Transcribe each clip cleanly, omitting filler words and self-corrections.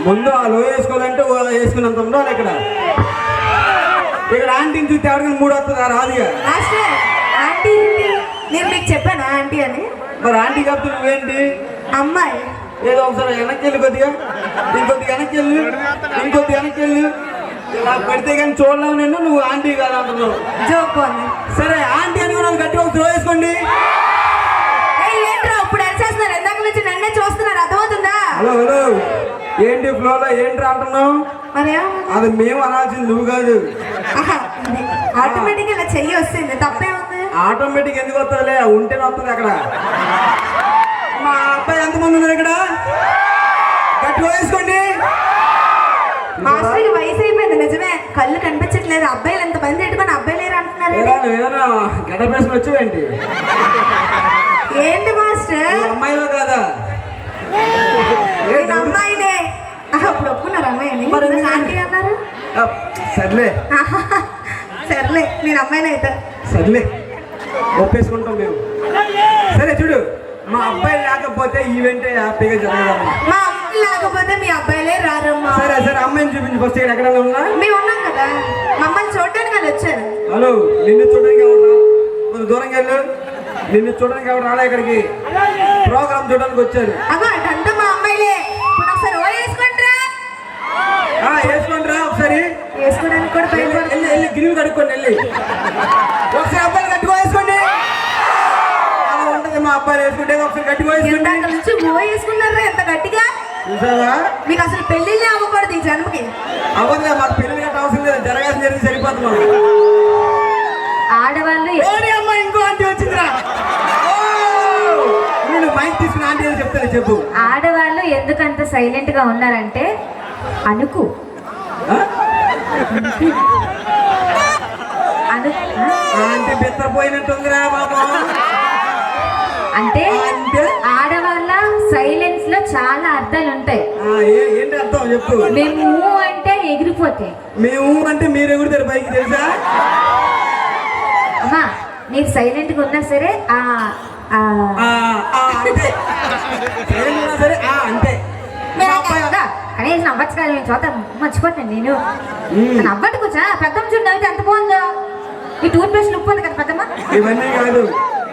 ముందు ఆ లో వేసుకోవాలంటే వేసుకున్నంత ఉండాలి. ఇక్కడ ఆంటీని చూస్తే ఎవరికైనా మూడు వస్తుందా? రాదుగా. ఆంటీ నేను మీకు చెప్పాను ఆంటీ అని. మరి ఆంటీ కాబట్టి నువ్వేంటి అమ్మాయి? ఏదో ఒకసారి వెనక్కి వెళ్ళి కొద్దిగా, ఇంకొద్ది వెనక్కి వెళ్ళు, ఇంకొద్ది వెనక్కి వెళ్ళు. ఇలా పెడితే కానీ చూడలేవు నేను. నువ్వు ఆంటీ కాదు అంటున్నావు. జోకోండి. సరే ఆంటీ అని కూడా గట్టిగా ఒక త్రో వేసుకోండి. ఏంట్రా ఇప్పుడు అరిచేస్తున్నారు? ఎందాక నుంచి నన్నే చూస్తున్నారు, అర్థమవుతుందా? హలో హలో, ఏంటి ఫ్లోలో ఏంట్రా అంటున్నావు? అది మేము అనాల్సింది, నువ్వు కాదు. ఆటోమేటిక్ ఇలా చెయ్యి వస్తుంది, తప్పేముంది? ఆటోమేటిక్ ఎందుకు వస్తుందిలే, ఉంటేనే వస్తుంది. అక్కడ మా అబ్బాయి ఎంతమంది ఉన్నారు ఇక్కడ? గట్టిగా వేసుకోండి. మాస్టర్కి వయసు అయిపోయింది నిజమే, కళ్ళు కనిపించట్లేదు. అబ్బాయిలు ఎంత మంది పెట్టుకొని అబ్బాయి లేరు అంటున్నారు. ఏదైనా గడ్డ పేసుకుని వచ్చావేంటి? ఏంటి మాస్టర్? అమ్మాయిలో కాదా? అమ్మాయినే. అప్పుడు ఒప్పుకున్నారు అమ్మాయిని, ఆంటీ అన్నారు. సర్లే సర్లే, నేను అమ్మాయిని అయితే. సర్లే ఒప్పేసుకుంటాం మేము. సరే చూడు, మా అబ్బాయి లేకపోతే ఈవెంట్ హ్యాపీగా జరగదు. మా అమ్మాయి లేకపోతే మీ అబ్బాయిలే రారమ్మా. సరే సరే, అమ్మాయిని చూపించి ఫస్ట్. ఇక్కడ ఎక్కడైనా ఉన్నా? మేము ఉన్నాం కదా, మమ్మల్ని చూడడానికి వాళ్ళు వచ్చారు. హలో, నిన్ను చూడడానికి ఎవరు? కొంచెం దూరంగా వెళ్ళు. నిన్ను చూడడానికి ఎవరు రాలే ఇక్కడికి, ప్రోగ్రామ్ చూడడానికి వచ్చారు. అబ్బా అదంతా మా అమ్మాయిలే. ఇప్పుడు ఒకసారి ఓ వేసుకుంటారా? వేసుకోండిరా ఒకసారి. వేసుకోవడానికి కూడా వెళ్ళి గిరివి కడుక్కోండి. వెళ్ళి ఒకసారి అబ్బాయిలు గట్టిగా వేసుకోండి. అలా ఉంటది మా అబ్బాయిలు వేసుకుంటే. ఒకసారి గట్టిగా వేసుకోండి. నుంచి ఓ వేసుకున్నారా ఎంత గట్టిగా? చూసావా? మీకు అసలు పెళ్లిళ్ళే అవ్వకూడదు ఈ జన్మకి. అవ్వదులే, మాకు పెళ్లి గట్ట అవసరం లేదు. జరగాల్సిన జరిగి సరిపోతుంది మాకు. ఆడవాళ్ళు అమ్మ ఇంకో ఆంటీ వచ్చిందిరా. నేను మైక్ తీసుకుని ఆంటీ అని చెప్తాను, చెప్పు. ఆడవాళ్ళు ఎందుకంత సైలెంట్ గా ఉన్నారంటే అనుకు ఆంటీ బెత్తపోయినట్టుందిరా బాబా. అంటే ఆడవాళ్ళ సైలెన్స్ లో చాలా అర్థాలు ఉంటాయి. ఏంటి అర్థం చెప్పు. మేము అంటే ఎగిరిపోతాయి. మేము అంటే మీరు ఎగురుతారు పైకి, తెలుసా? అమ్మా మీరు సైలెంట్ గా ఉన్నా సరే సరే అంతే. కనీసం నవ్వచ్చు కాదు, మేము చూద్దాం. మర్చిపోతాను నేను నవ్వట్టు కూర్చా. పెద్దమ్మ చూడు నవ్వితే ఎంత బాగుందో. ఈ టూత్ బ్రష్ లుక్ ఉంది కదా పెద్దమ్మ. ఇవన్నీ కాదు,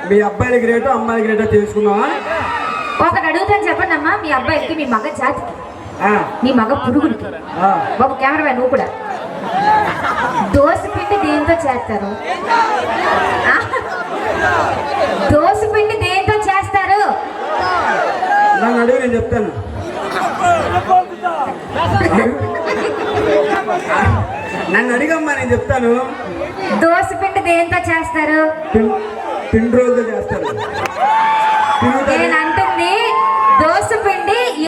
మీ అబ్బాయిలకి రేటో అమ్మాయిలకి రేటో తెలుసుకున్నావా? ఒకటి అడుగుతాను చెప్పండి అమ్మా. మీ అబ్బాయికి, మీ మగ జాతికి, మీ మగ పురుగులకి, బాబు కెమెరా నువ్వు కూడా, దోశ పిండి దేంతో చేస్తారు? దోశ పిండి దేంతో చేస్తారు? నన్ను అడుగు, నేను చెప్తాను. నన్ను అడిగమ్మా, నేను చెప్తాను. దోశ పిండి దేంతో చేస్తారు? పిండి రోజుతో చేస్తారు.